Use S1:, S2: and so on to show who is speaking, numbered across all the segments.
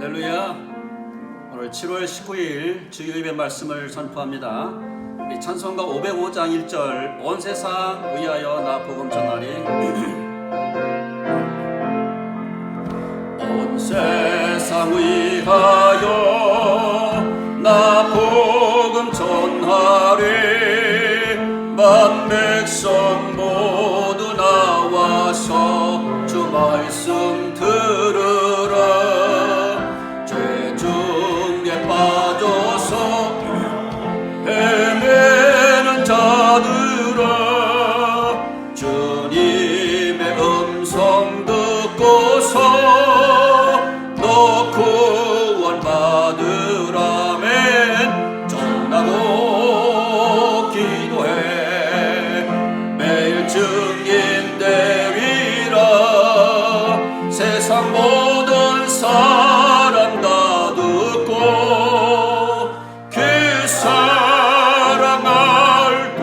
S1: 할렐루야. 오늘 7월 19일 주일예배 말씀을 선포합니다. 우리 찬송가 505장 1절 온 세상 위하여 나 복음 전하리. 온 세상 위하여 나 복음 전하리. 만 백성 모두 나와서 주 말씀 들으라. 죄 중에 빠져서 헤매는 자들아, 주님의 음성 듣고서 너 구원 받으라면 전하고 기도해. 매일 증인 되리라. 세상 모든 사람 다 듣고 그 사랑 알도록.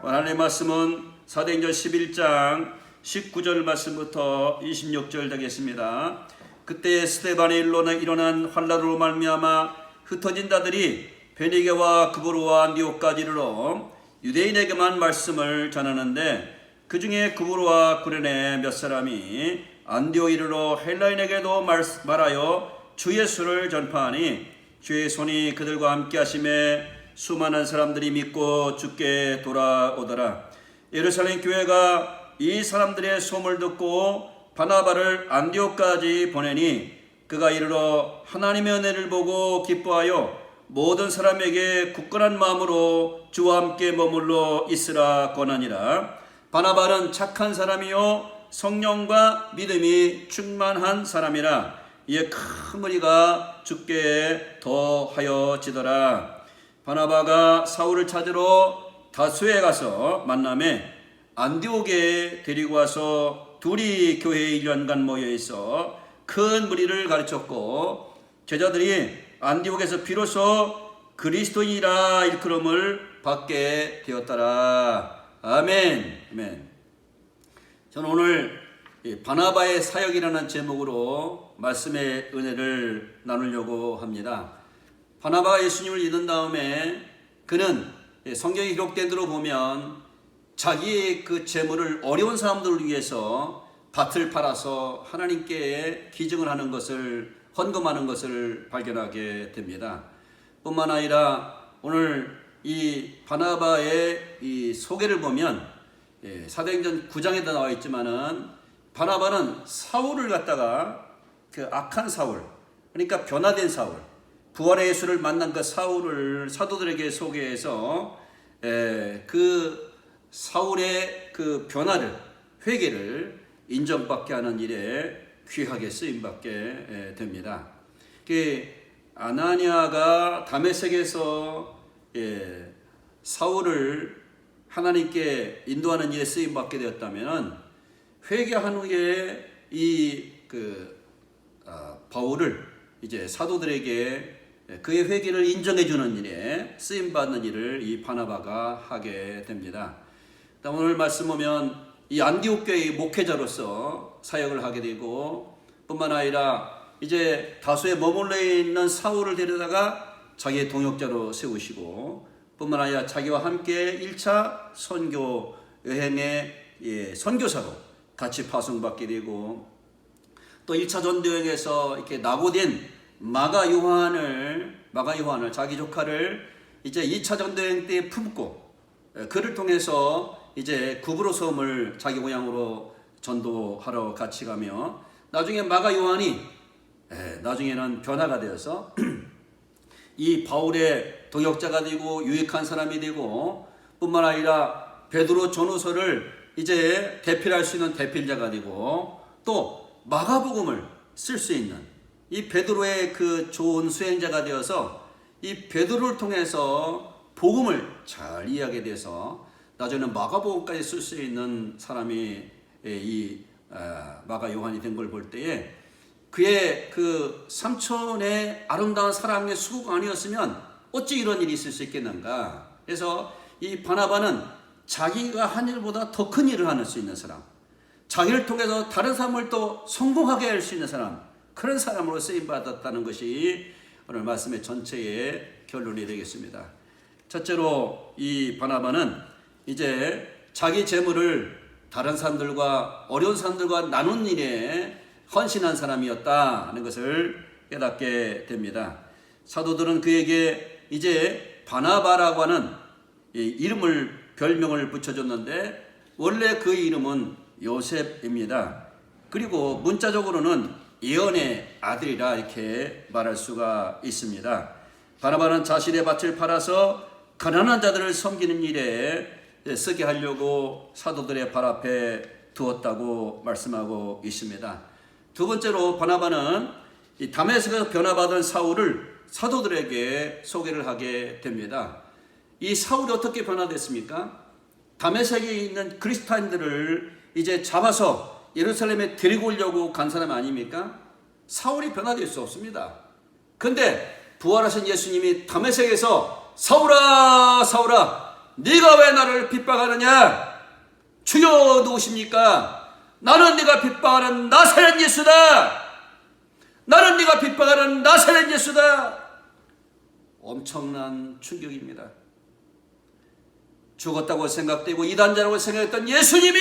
S1: 하나님의 말씀은 사도행전 11장 19절 말씀부터 26절 되겠습니다. 그때 스데반의 일로 일어난 환란으로 말미암아 흩어진 자들이 베니게와 그브로와 안디옥까지 이르러 유대인에게만 말씀을 전하는데, 그 중에 그브로와 구레네 몇 사람이 안디옥 이르러 헬라인에게도 말하여 주 예수를 전파하니, 주의 손이 그들과 함께 하심에 수많은 사람들이 믿고 주께 돌아오더라. 예루살렘 교회가 이 사람들의 소문을 듣고 바나바를 안디옥까지 보내니, 그가 이르러 하나님의 은혜를 보고 기뻐하여 모든 사람에게 굳건한 마음으로 주와 함께 머물러 있으라 권하니라. 바나바는 착한 사람이요 성령과 믿음이 충만한 사람이라. 이에 큰 무리가 주께 더하여지더라. 바나바가 사울을 찾으러 다수에 가서 만남에 안디옥에 데리고 와서 둘이 교회에 1년간 모여있어 큰 무리를 가르쳤고, 제자들이 안디옥에서 비로소 그리스도인이라 일컬음을 받게 되었더라. 아멘. 아멘. 저는 오늘 바나바의 사역이라는 제목으로 말씀의 은혜를 나누려고 합니다. 바나바가 예수님을 믿은 다음에 그는 성경에 기록된 대로 보면 자기의 그 재물을 어려운 사람들을 위해서 밭을 팔아서 하나님께 기증을 하는 것을, 헌금하는 것을 발견하게 됩니다. 뿐만 아니라 오늘 이 바나바의 이 소개를 보면 사도행전 9장에도 나와 있지만은 바나바는 사울을 갖다가 그 악한 사울, 그러니까 변화된 사울, 부활의 예수를 만난 그 사울을 사도들에게 소개해서 그 사울의 그 변화를, 회개를 인정받게 하는 일에 귀하게 쓰임받게 됩니다. 아나니아가 다메섹에서 사울을 하나님께 인도하는 일에 쓰임받게 되었다면, 회개한 후에 이 바울을 이제 사도들에게 그의 회개를 인정해주는 일에 쓰임받는 일을 이 바나바가 하게 됩니다. 오늘 말씀 보면 이 안디옥 교회의 목회자로서 사역을 하게 되고, 뿐만 아니라 이제 다수에 머물러 있는 사울을 데려다가 자기의 동역자로 세우시고, 뿐만 아니라 자기와 함께 1차 선교 여행의 선교사로 같이 파송받게 되고, 또 1차 전도여행에서 이렇게 낙오된 마가 요한을 자기 조카를 이제 2차 전도여행 때 품고, 그를 통해서 이제 구브로 섬을 자기 고향으로 전도하러 같이 가며, 나중에 마가 요한이 나중에는 변화가 되어서 이 바울의 동역자가 되고 유익한 사람이 되고, 뿐만 아니라 베드로 전후서를 이제 대필할 수 있는 대필자가 되고, 또 마가복음을 쓸 수 있는 이 베드로의 그 좋은 수행자가 되어서 이 베드로를 통해서 복음을 잘 이해하게 돼서 나중에는 마가복음까지 쓸 수 있는 사람이 이 마가 요한이 된 걸 볼 때에, 그의 그 삼촌의 아름다운 사랑의 수고가 아니었으면 어찌 이런 일이 있을 수 있겠는가. 그래서 이 바나바는 자기가 한 일보다 더 큰 일을 할 수 있는 사람, 자기를 통해서 다른 사람을 또 성공하게 할 수 있는 사람, 그런 사람으로 쓰임받았다는 것이 오늘 말씀의 전체의 결론이 되겠습니다. 첫째로 이 바나바는 이제 자기 재물을 다른 사람들과 어려운 사람들과 나눈 일에 헌신한 사람이었다는 것을 깨닫게 됩니다. 사도들은 그에게 이제 바나바라고 하는 별명을 붙여줬는데 원래 그 이름은 요셉입니다. 그리고 문자적으로는 예언의 아들이라 이렇게 말할 수가 있습니다. 바나바는 자신의 밭을 팔아서 가난한 자들을 섬기는 일에 쓰게 하려고 사도들의 발 앞에 두었다고 말씀하고 있습니다. 두 번째로 바나바는 이 다메섹에서 변화받은 사울을 사도들에게 소개를 하게 됩니다. 이 사울이 어떻게 변화됐습니까? 다메섹에 있는 그리스도인들을 이제 잡아서 예루살렘에 데리고 오려고 간 사람 아닙니까? 사울이 변화될 수 없습니다. 그런데 부활하신 예수님이 다메섹에서 사울아 사울아 네가 왜 나를 핍박하느냐? 주여 누구십니까? 나는 네가 핍박하는 나사렛 예수다. 나는 네가 핍박하는 나사렛 예수다. 엄청난 충격입니다. 죽었다고 생각되고 이단자라고 생각했던 예수님이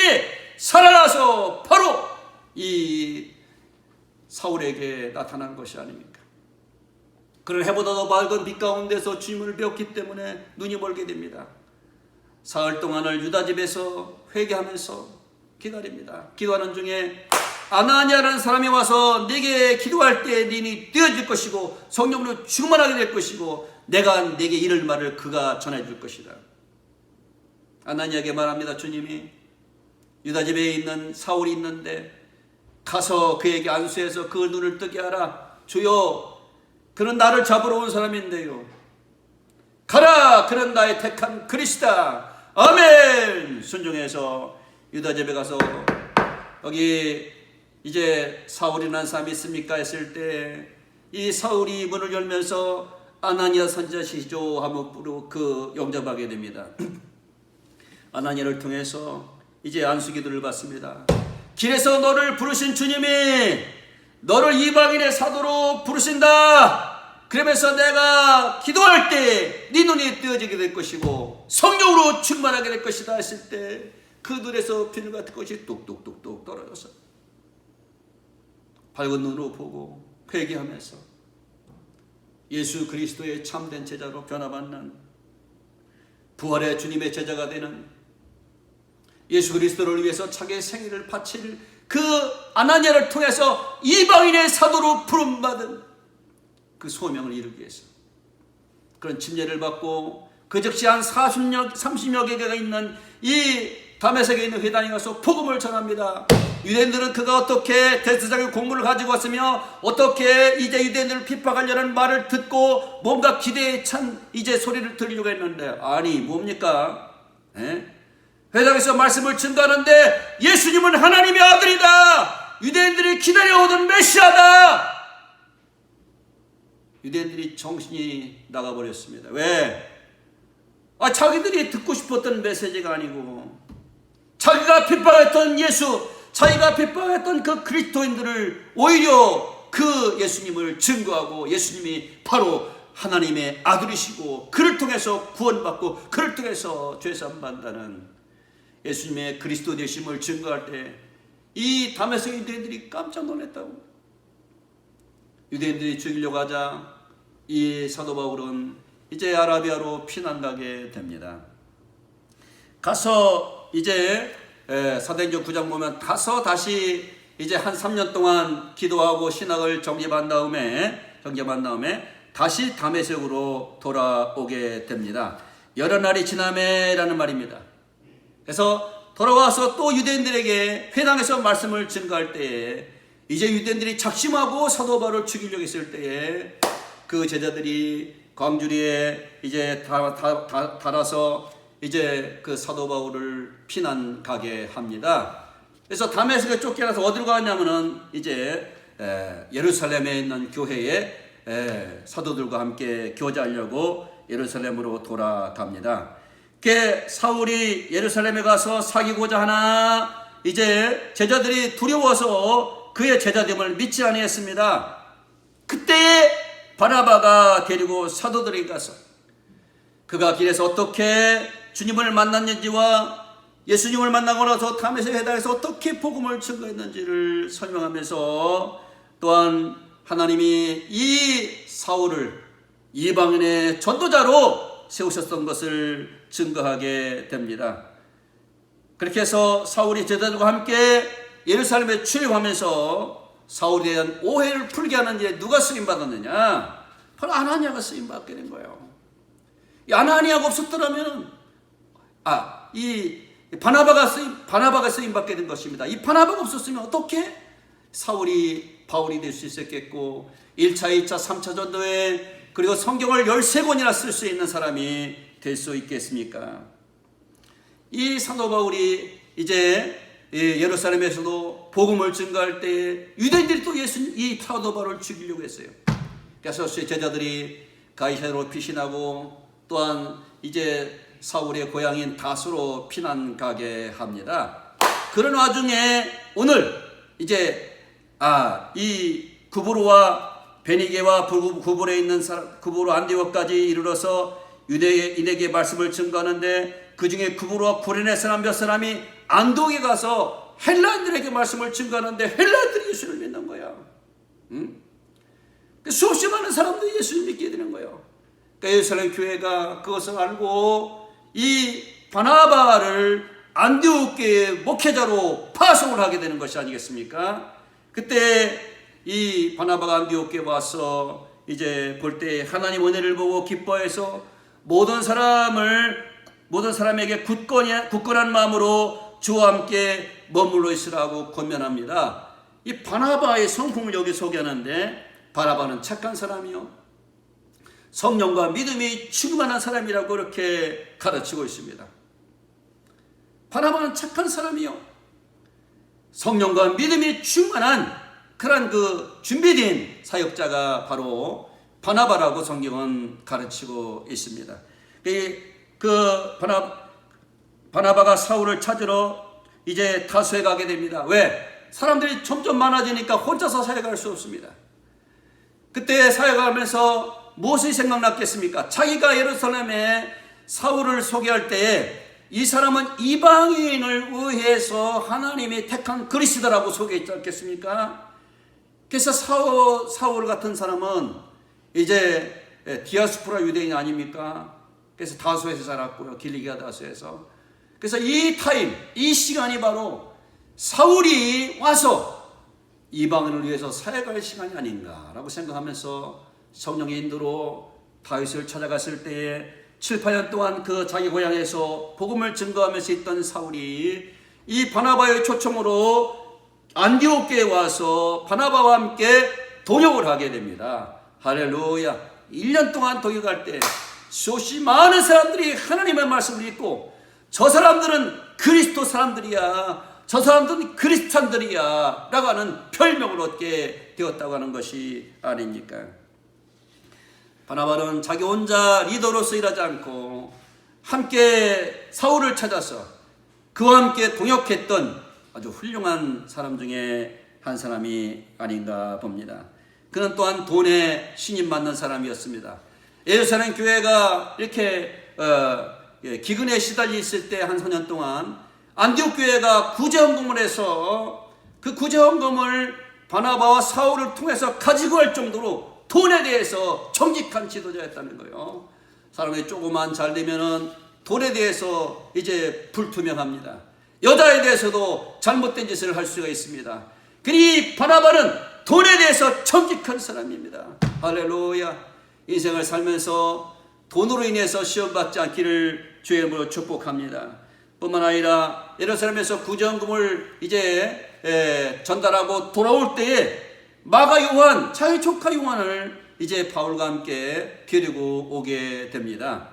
S1: 살아나서 바로 이 사울에게 나타난 것이 아닙니까? 그는 해보다 더 밝은 빛 가운데서 주님을 배웠기 때문에 눈이 멀게 됩니다. 사흘 동안을 유다 집에서 회개하면서 기다립니다. 기도하는 중에 아나니아라는 사람이 와서 내게 기도할 때 네니 떼어질 것이고 성령으로 충만하게 될 것이고 내가 내게 이를 말을 그가 전해줄 것이다. 아나니아에게 말합니다. 주님이 유다 집에 있는 사울이 있는데 가서 그에게 안수해서 그 눈을 뜨게 하라. 주여 그는 나를 잡으러 온 사람인데요. 가라. 그는 나의 택한 그리스도다. 아멘. 순종해서 유다 집에 가서 여기 이제 사울이라는 사람이 있습니까? 했을 때 이 사울이 문을 열면서 아나니아 선지자시죠 하며 그 영접하게 됩니다. 아나니아를 통해서 이제 안수기도를 받습니다. 길에서 너를 부르신 주님이 너를 이방인의 사도로 부르신다. 그러면서 내가 기도할 때 네 눈이 뜨어지게 될 것이고 성령으로 충만하게 될 것이다 했을 때 그 눈에서 비늘 같은 것이 뚝뚝뚝뚝 떨어져서 밝은 눈으로 보고 회개하면서 예수 그리스도의 참된 제자로 변화받는 부활의 주님의 제자가 되는 예수 그리스도를 위해서 자기의 생애를 바칠 그 아나니아를 통해서 이방인의 사도로 부름받은 그 소명을 이루기 위해서 그런 침례를 받고 그 즉시 한 30여 개가 있는 이 다메섹에 있는 회당에 가서 복음을 전합니다. 유대인들은 그가 어떻게 대제사장의 공문을 가지고 왔으며 어떻게 이제 유대인들을 핍박하려는 말을 듣고 뭔가 기대에 찬 이제 소리를 들으려고 했는데 아니 뭡니까? 회당에서 말씀을 증거하는데 예수님은 하나님의 아들이다. 유대인들이 기다려오던 메시아다. 유대인들이 정신이 나가버렸습니다. 왜? 자기들이 듣고 싶었던 메시지가 아니고 자기가 핍박했던 예수, 자기가 핍박했던 그 그리스도인들을 오히려 그 예수님을 증거하고 예수님이 바로 하나님의 아들이시고 그를 통해서 구원받고 그를 통해서 죄사함 받는다는 예수님의 그리스도 되심을 증거할 때 이 다메섹 유대인들이 깜짝 놀랐다고. 유대인들이 죽이려고 하자 이 사도 바울은 이제 아라비아로 피난가게 됩니다. 가서 이제 사도행전 9장 보면 가서 다시 이제 한 3년 동안 기도하고 신학을 정립한 다음에 다시 다메섹으로 돌아오게 됩니다. 여러 날이 지나매라는 말입니다. 그래서 돌아와서 또 유대인들에게 회당에서 말씀을 증거할 때에 이제 유대인들이 작심하고 사도 바울을 죽이려고 했을 때에 그 제자들이 광주리에 이제 달아서 이제 그 사도 바울을 피난 가게 합니다. 그래서 다메섹에 쫓겨나서 어디로 가냐면은 이제 예루살렘에 있는 교회에 사도들과 함께 교제하려고 예루살렘으로 돌아갑니다. 사울이 예루살렘에 가서 사귀고자 하나 이제 제자들이 두려워서 그의 제자됨을 믿지 아니했습니다. 그때에 바나바가 데리고 사도들에게 가서 그가 길에서 어떻게 주님을 만났는지와 예수님을 만나고 나서 담에색 해당에서 어떻게 복음을 증거했는지를 설명하면서 또한 하나님이 이 사울을 이방인의 전도자로 세우셨던 것을 증거하게 됩니다. 그렇게 해서 사울이 제자들과 함께 예루살렘에 출입하면서 사울에 대한 오해를 풀게 하는 일에 누가 쓰임받았느냐? 바로 아나니아가 쓰임받게 된 거예요. 이 아나니아가 없었더라면 이 바나바가 쓰임받게 된 것입니다. 이 바나바가 없었으면 어떻게 사울이 바울이 될 수 있었겠고 1차, 2차, 3차 전도에 그리고 성경을 13권이나 쓸 수 있는 사람이 될 수 있겠습니까? 이 사도 바울이 이제 예루살렘에서도 복음을 증거할 때 유대인들이 또 이 사도 바울을 죽이려고 했어요. 그래서 제자들이 가이사로 피신하고 또한 이제 사울의 고향인 다수로 피난 가게 합니다. 그런 와중에 오늘 이제 이 구브로와 베니게와 구브로에 있는 구브로 안디옥까지 이르러서 유대인에게 말씀을 증거하는데 그 중에 구브로와 구레네 사람 몇 사람이 안디옥에 가서 헬라인들에게 말씀을 증거하는데 헬라인들이 예수를 믿는 거야. 수없이 많은 사람들이 예수를 믿게 되는 거예요. 그러니까 예루살렘 교회가 그것을 알고 이 바나바를 안디옥교의 목회자로 파송을 하게 되는 것이 아니겠습니까? 그때 이 바나바가 안디옥교에 와서 이제 볼 때 하나님 은혜를 보고 기뻐해서 모든 사람에게 굳건한 마음으로 주와 함께 머물러 있으라고 권면합니다. 이 바나바의 성품을 여기 소개하는데 바나바는 착한 사람이요 성령과 믿음이 충만한 사람이라고 그렇게 가르치고 있습니다. 바나바는 착한 사람이요 성령과 믿음이 충만한 그런 그 준비된 사역자가 바로 바나바라고 성경은 가르치고 있습니다. 바나바가 사울을 찾으러 이제 다수에 가게 됩니다. 왜? 사람들이 점점 많아지니까 혼자서 사역할 수 없습니다. 그때 사역하면서 무엇이 생각났겠습니까? 자기가 예루살렘에 사울을 소개할 때에 이 사람은 이방인을 의해서 하나님이 택한 그리스도라고 소개했지 않겠습니까? 그래서 사울 같은 사람은 이제 디아스포라 유대인 아닙니까? 그래서 다수에서 살았고요. 길리기아 다수에서. 그래서 이 시간이 바로 사울이 와서 이방인을 위해서 사역할 시간이 아닌가라고 생각하면서 성령의 인도로 다윗을 찾아갔을 때에 7, 8년 동안 그 자기 고향에서 복음을 증거하면서 있던 사울이 이 바나바의 초청으로 안디옥교에 와서 바나바와 함께 동역을 하게 됩니다. 할렐루야. 1년 동안 동역할 때 수없이 많은 사람들이 하나님의 말씀을 읽고 저 사람들은 그리스도 사람들이야, 저 사람들은 그리스찬들이야 라고 하는 별명을 얻게 되었다고 하는 것이 아닙니까? 바나바는 자기 혼자 리더로서 일하지 않고 함께 사울을 찾아서 그와 함께 동역했던 아주 훌륭한 사람 중에 한 사람이 아닌가 봅니다. 그는 또한 돈에 신임 받는 사람이었습니다. 예루살렘 교회가 이렇게 기근에 시달려 있을 때 한 4년 동안 안디옥 교회가 구제헌금을 해서 그 구제헌금을 바나바와 사울을 통해서 가지고 갈 정도로 돈에 대해서 정직한 지도자였다는 거예요. 사람이 조금만 잘 되면은 돈에 대해서 이제 불투명합니다. 여자에 대해서도 잘못된 짓을 할 수가 있습니다. 그리 바나바는 돈에 대해서 정직한 사람입니다. 할렐루야. 인생을 살면서 돈으로 인해서 시험받지 않기를 주의 이름으로 축복합니다. 뿐만 아니라 예루살렘에서 구제헌금을 이제 전달하고 돌아올 때에 마가 요한, 자기 조카 요한을 이제 바울과 함께 데리고 오게 됩니다.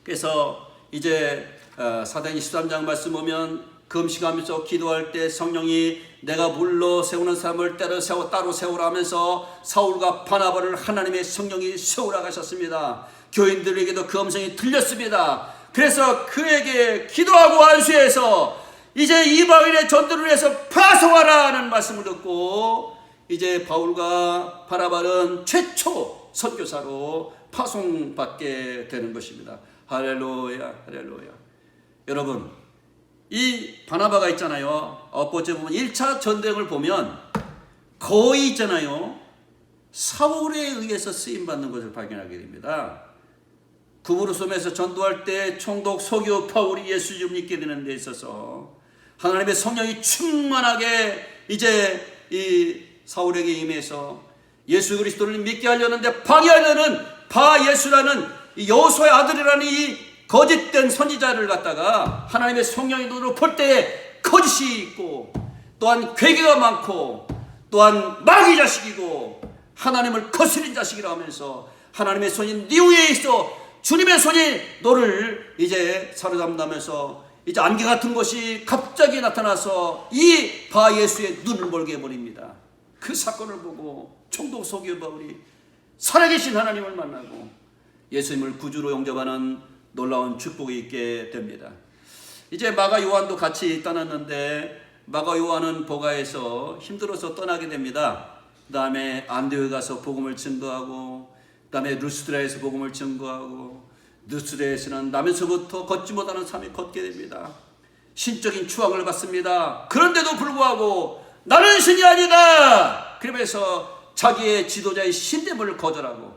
S1: 그래서 이제 사도행 23장 말씀 보면 금식하면서 기도할 때 성령이 내가 물러 세우는 사람을 따로 세우라 하면서 사울과 바나바를 하나님의 성령이 세우라 하셨습니다. 교인들에게도 그 음성이 들렸습니다. 그래서 그에게 기도하고 안수해서 이제 이방인의 전도를 위해서 파송하라는 말씀을 듣고 이제 바울과 바나바는 최초 선교사로 파송받게 되는 것입니다. 할렐루야, 할렐루야. 여러분, 이 바나바가 있잖아요. 첫 번째 보면 1차 전쟁을 보면 거의 있잖아요. 사울에 의해서 쓰임받는 것을 발견하게 됩니다. 구부로섬에서 전도할 때 총독 서기오 바울이 예수 좀 믿게 되는 데 있어서 하나님의 성령이 충만하게 이제 이 사울에게 임해서 예수 그리스도를 믿게 하려는데 방해하려는 바예수라는 여호수아의 아들이라는 이 거짓된 선지자를 갖다가 하나님의 성령이 눈으로 볼 때에 거짓이 있고 또한 괴계가 많고 또한 마귀 자식이고 하나님을 거스린 자식이라 하면서 하나님의 손이 네 위에 있어 주님의 손이 너를 이제 사로잡는다면서 이제 안개 같은 것이 갑자기 나타나서 이 바예수의 눈을 멀게 해버립니다. 그 사건을 보고 총독 서기오 바울이 살아계신 하나님을 만나고 예수님을 구주로 영접하는 놀라운 축복이 있게 됩니다. 이제 마가 요한도 같이 떠났는데 마가 요한은 보가에서 힘들어서 떠나게 됩니다. 그 다음에 안디옥에 가서 복음을 증거하고 그 다음에 루스드라에서 복음을 증거하고 루스드라에서는 나면서부터 걷지 못하는 삶이 걷게 됩니다. 신적인 추앙을 받습니다. 그런데도 불구하고 나는 신이 아니다. 그러면서 자기의 지도자의 신됨을 거절하고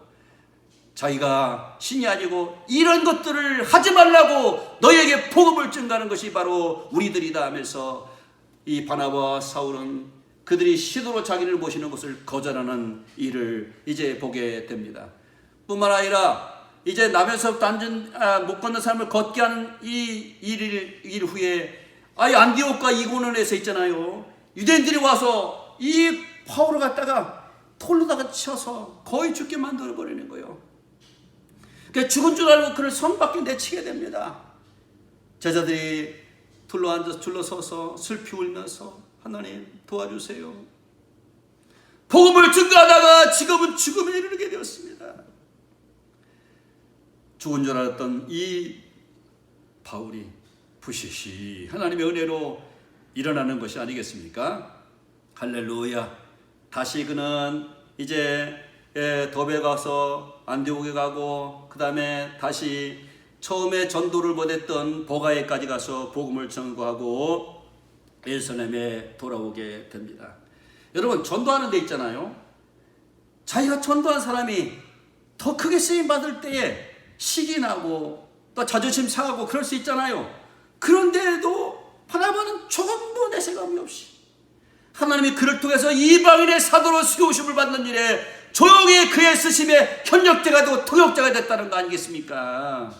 S1: 자기가 신이 아니고 이런 것들을 하지 말라고 너희에게 복음을 증가하는 것이 바로 우리들이다 하면서 이 바나바와 사울은 그들이 시도로 자기를 모시는 것을 거절하는 일을 이제 보게 됩니다. 뿐만 아니라 이제 남에서 단전 못 걷는 사람을 걷게 하는 이 일 후에 아예 안디옥과 이고는에서 있잖아요. 유대인들이 와서 이 바울을 갖다가 돌로다가 쳐서 거의 죽게 만들어 버리는 거예요. 그러니까 죽은 줄 알고 그를 성 밖에 내치게 됩니다. 제자들이 둘러서서 슬피 울면서 하나님 도와주세요. 복음을 증거하다가 지금은 죽음에 이르게 되었습니다. 죽은 줄 알았던 이 바울이 부시시 하나님의 은혜로 일어나는 것이 아니겠습니까? 할렐루야. 다시 그는 이제 더베 가서 안디옥에 가고 그 다음에 다시 처음에 전도를 못했던 보가에까지 가서 복음을 전거하고 예루살렘에 돌아오게 됩니다. 여러분, 전도하는 데 있잖아요. 자기가 전도한 사람이 더 크게 쓰임 받을 때에 시기 나고 또 자존심 상하고 그럴 수 있잖아요. 그런데도 바나바는 조금도 내색함이 없이 하나님이 그를 통해서 이방인의 사도로 세우심을 받는 일에 조용히 그의 쓰심에 협력자가 되고 통역자가 됐다는 거 아니겠습니까?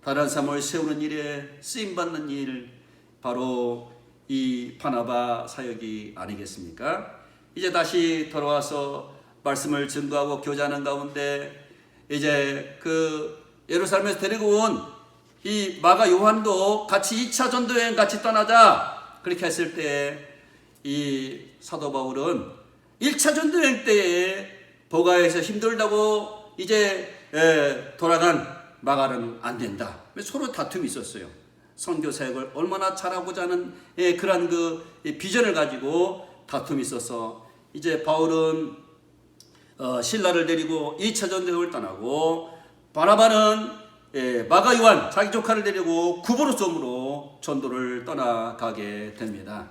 S1: 다른 사람을 세우는 일에 쓰임받는 일, 바로 이 바나바 사역이 아니겠습니까? 이제 다시 돌아와서 말씀을 증거하고 교제하는 가운데 이제 그 예루살렘에서 데리고 온 이 마가 요한도 같이 2차 전도여행 같이 떠나자 그렇게 했을 때 이 사도 바울은 1차 전도여행 때에 보가에서 힘들다고 이제 돌아간 마가는 안 된다. 서로 다툼이 있었어요. 선교 사역을 얼마나 잘하고자 하는 그런 그 비전을 가지고 다툼이 있어서 이제 바울은 신라를 데리고 2차 전도여행을 떠나고 바나바는 마가 요한 자기 조카를 데리고 구브로섬으로 전도를 떠나가게 됩니다.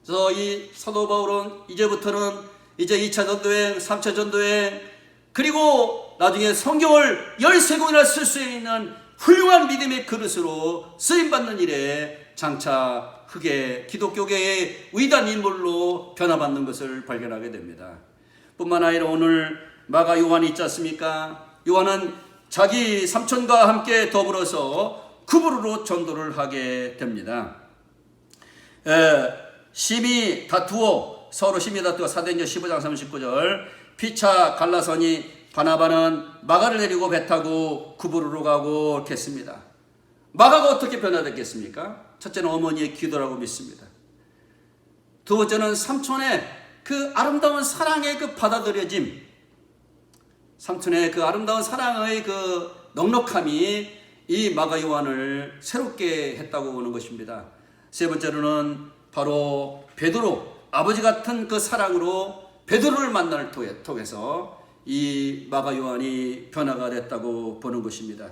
S1: 그래서 이 사도 바울은 이제부터는 이제 2차 전도여행, 3차 전도여행, 그리고 나중에 성경을 13권이나 쓸 수 있는 훌륭한 믿음의 그릇으로 쓰임받는 일에 장차 흑의 기독교계의 위대한 인물로 변화받는 것을 발견하게 됩니다. 뿐만 아니라 오늘 마가 요한이 있지 않습니까? 요한은 자기 삼촌과 함께 더불어서 구브로로 전도를 하게 됩니다. 심히 다투어 서로 심히 다투어 사도행전 15장 39절 피차 갈라서니 바나바는 마가를 데리고 배 타고 구브로로 가고 이렇게 했습니다. 마가가 어떻게 변화됐겠습니까? 첫째는 어머니의 기도라고 믿습니다. 두 번째는 삼촌의 그 아름다운 사랑의 그 받아들여짐, 삼촌의 그 아름다운 사랑의 그 넉넉함이 이 마가 요한을 새롭게 했다고 보는 것입니다. 세 번째로는 바로 베드로, 아버지 같은 그 사랑으로 베드로를 만나를 통해서 이 마가 요한이 변화가 됐다고 보는 것입니다.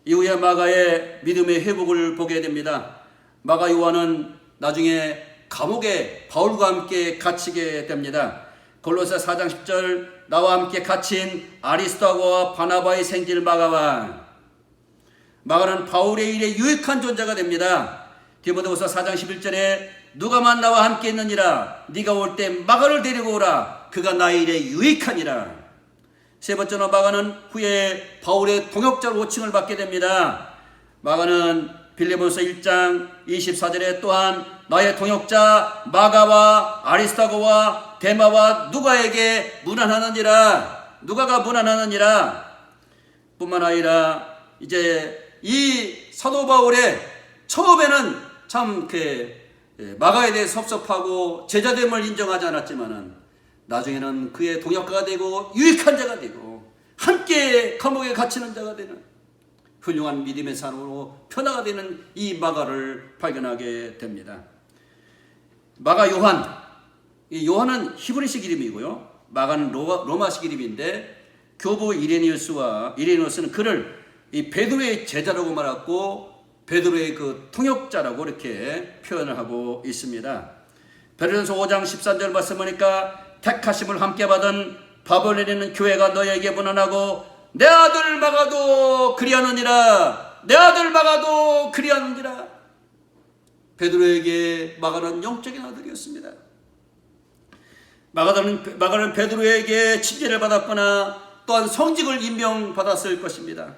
S1: 이후에 마가의 믿음의 회복을 보게 됩니다. 마가 요한은 나중에 감옥에 바울과 함께 갇히게 됩니다. 골로새 4장 10절 나와 함께 갇힌 아리스도하고와 바나바의 생질 마가는 바울의 일에 유익한 존재가 됩니다. 디모데후서 4장 11절에 누가만 나와 함께 있느니라 네가 올 때 마가를 데리고 오라 그가 나의 일에 유익하니라. 세 번째로 마가는 후에 바울의 동역자로 호칭을 받게 됩니다. 마가는 빌립보서 1장 24절에 또한 나의 동역자 마가와 아리스타고와 데마와 누가에게 문안하느니라. 누가가 문안하느니라. 뿐만 아니라 이제 이 사도 바울의 처음에는 참 마가에 대해 섭섭하고 제자됨을 인정하지 않았지만은 나중에는 그의 동역자가 되고 유익한 자가 되고 함께 감옥에 갇히는 자가 되는 훌륭한 믿음의 사람으로 변화가 되는 이 마가를 발견하게 됩니다. 마가 요한, 이 요한은 히브리식 이름이고요. 마가는 로마식 이름인데 교부 이레니우스는 그를 이 베드로의 제자라고 말하고 베드로의 그 통역자라고 이렇게 표현을 하고 있습니다. 베드로전서 5장 13절 말씀 보니까 택하심을 함께 받은 바벨론에 있는 교회가 너에게 문안하고 내 아들 마가도 그리하느니라. 내 아들 마가도 그리하느니라. 베드로에게 마가는 영적인 아들이었습니다. 마가는 베드로에게 칭제를 받았거나 또한 성직을 임명받았을 것입니다.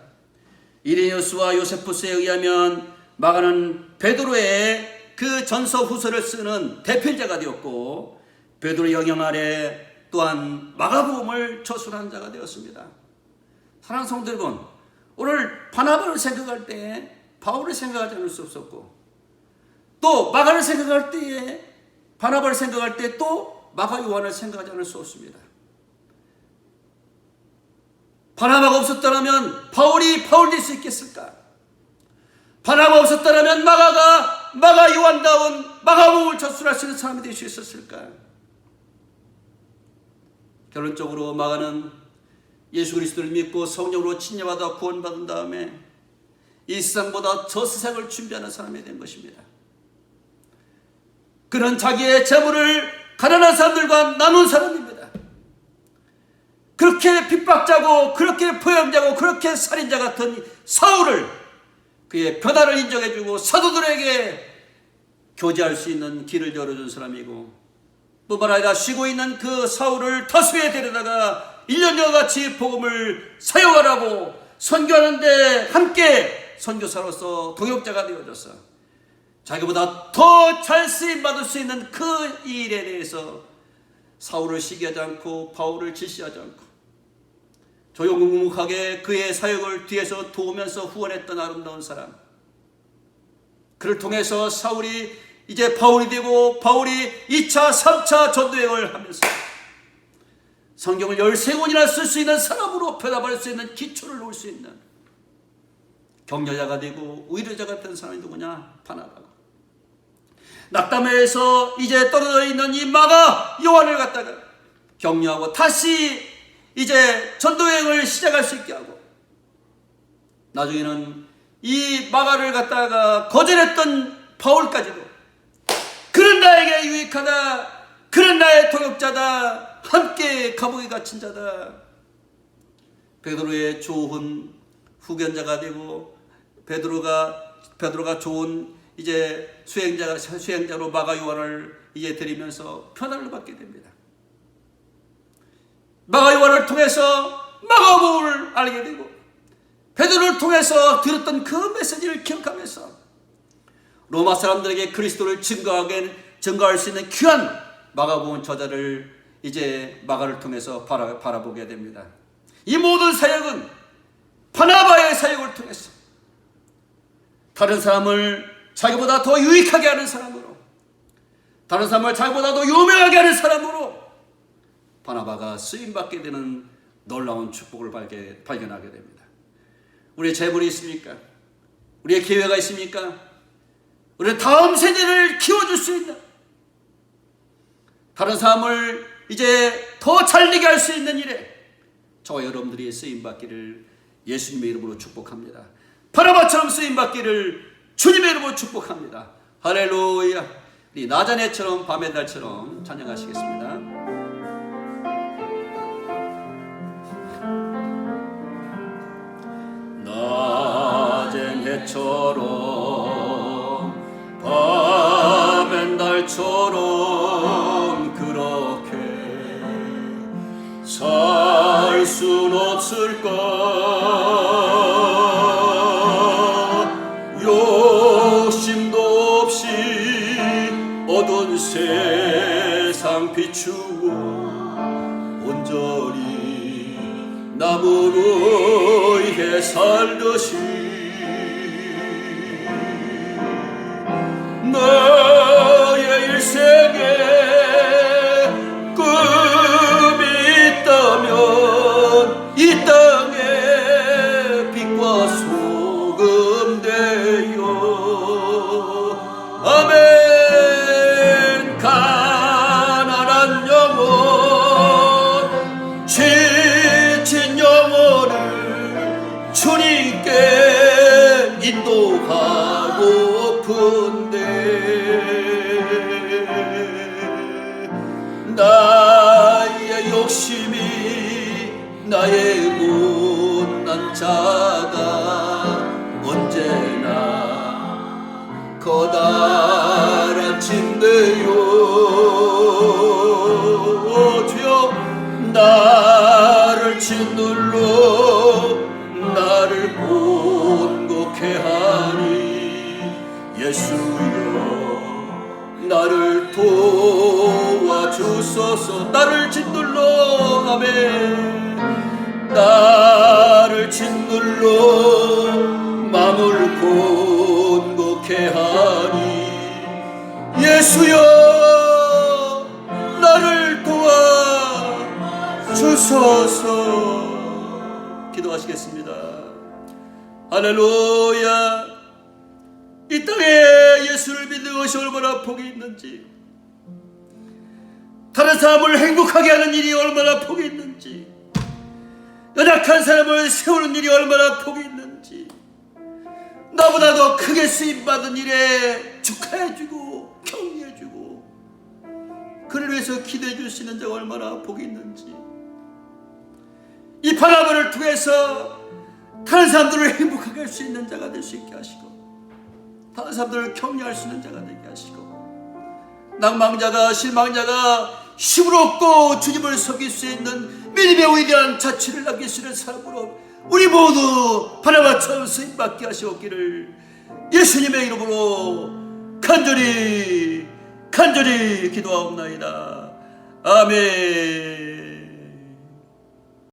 S1: 이레니우스와 요세푸스에 의하면 마가는 베드로의 그 전서 후서를 쓰는 대필자가 되었고 베드로의 영향 아래 또한 마가복음을 저술한 자가 되었습니다. 사랑하는 성도 여러분, 오늘 바나바를 생각할 때 바울을 생각하지 않을 수 없었고 또 마가를 생각할 때에 바나바를 생각할 때 또 마가 요한을 생각하지 않을 수 없습니다. 바나바가 없었다면 바울이 바울 될 수 있겠을까? 바나바가 없었다면 마가 요한다운 마가복음을 저술할 수 있는 사람이 될 수 있었을까? 결론적으로 마가는 예수 그리스도를 믿고 성령으로 침례받아 구원받은 다음에 이 세상보다 저 세상을 준비하는 사람이 된 것입니다. 그는 자기의 재물을 가난한 사람들과 나눈 사람입니다. 그렇게 핍박자고 그렇게 포형자고 그렇게 살인자 같은 사울을 그의 변화를 인정해주고 사도들에게 교제할 수 있는 길을 열어준 사람이고 뿐만 아니라 쉬고 있는 그 사울을 터수에 데려다가 1년여와 같이 복음을 사용하라고 선교하는데 함께 선교사로서 동역자가 되어져서 자기보다 더 잘 쓰임받을 수 있는 그 일에 대해서 사울을 시기하지 않고 바울을 질시하지 않고 조용묵묵하게 그의 사역을 뒤에서 도우면서 후원했던 아름다운 사람. 그를 통해서 사울이 이제 바울이 되고 바울이 2차, 3차 전도여행을 하면서 성경을 13권이나 쓸 수 있는 사람으로 변화받을 수 있는 기초를 놓을 수 있는 격려자가 되고 의료자가 된 사람이 누구냐? 바나바고. 낙담에서 이제 떨어져 있는 이 마가 요한을 갖다가 격려하고 다시 이제 전도여행을 시작할 수 있게 하고 나중에는 이 마가를 갖다가 거절했던 바울까지도 그는 나에게 유익하다. 그는 나의 동역자다. 함께 감옥에 갇힌 자다. 베드로의 좋은 후견자가 되고 베드로가 좋은 이제 수행자로 마가 요한을 이제 드리면서 변화를 받게 됩니다. 마가 요한을 통해서 마가복음을 알게 되고 베드로를 통해서 들었던 그 메시지를 기억하면서 로마 사람들에게 그리스도를 증거할 수 있는 귀한 마가복음 저자를 이제 마가를 통해서 바라보게 됩니다. 이 모든 사역은 바나바의 사역을 통해서 다른 사람을 자기보다 더 유익하게 하는 사람으로 다른 사람을 자기보다 더 유명하게 하는 사람으로 바나바가 쓰임받게 되는 놀라운 축복을 발견하게 됩니다. 우리의 재물이 있습니까? 우리의 기회가 있습니까? 우리 다음 세대를 키워줄 수 있는, 다른 사람을 이제 더 잘되게 할 수 있는 일에 저와 여러분들이 쓰임받기를 예수님의 이름으로 축복합니다. 바나바처럼 쓰임받기를 주님의 이름으로 축복합니다. 할렐루야. 우리 나자렛처럼 밤의 달처럼 찬양하시겠습니다. 낮엔 해처럼 밤엔 달처럼 그렇게 살 순 없을까. 욕심도 없이 어두운 세상 비추고 온전히 남은 의에 살듯이 너의 일생에 꿈이 있다면 이 땅에 빛과 소금 되어 아멘. 가난한 영혼 지친 영혼을 주님께 인도하고픈데 나의 욕심이 나의 못난 자가 언제나 커다란 짐대요. 주여 나를 짓눌러 나를 본곡해 하니 예수여 나를 도와주소서. 나를 짓눌러 아멘. 나를 짓눌러 마음을 본곡해 하니 예수여 나를 도와주소서. 기도하시겠습니다. 할렐루야. 이 땅에 예수를 믿는 것이 얼마나 복이 있는지, 다른 사람을 행복하게 하는 일이 얼마나 복이 있는지, 연약한 사람을 세우는 일이 얼마나 복이 있는지, 나보다 더 크게 쓰임받은 일에 축하해주고 격려해주고 그를 위해서 기도해줄 수 있는 자가 얼마나 복이 있는지, 이 바나바를 통해서 다른 사람들을 행복하게 할 수 있는 자가 될 수 있게 하시고 다른 사람들을 격려할 수 있는 자가 되게 하시고 낭망자가 실망자가 힘을 얻고 주님을 섬길 수 있는 믿음의 위대한 자취를 남길 수 있는 사람으로 우리 모두 바나바처럼 쓰임받게 하시옵기를 예수님의 이름으로 간절히 기도하옵나이다. 아멘.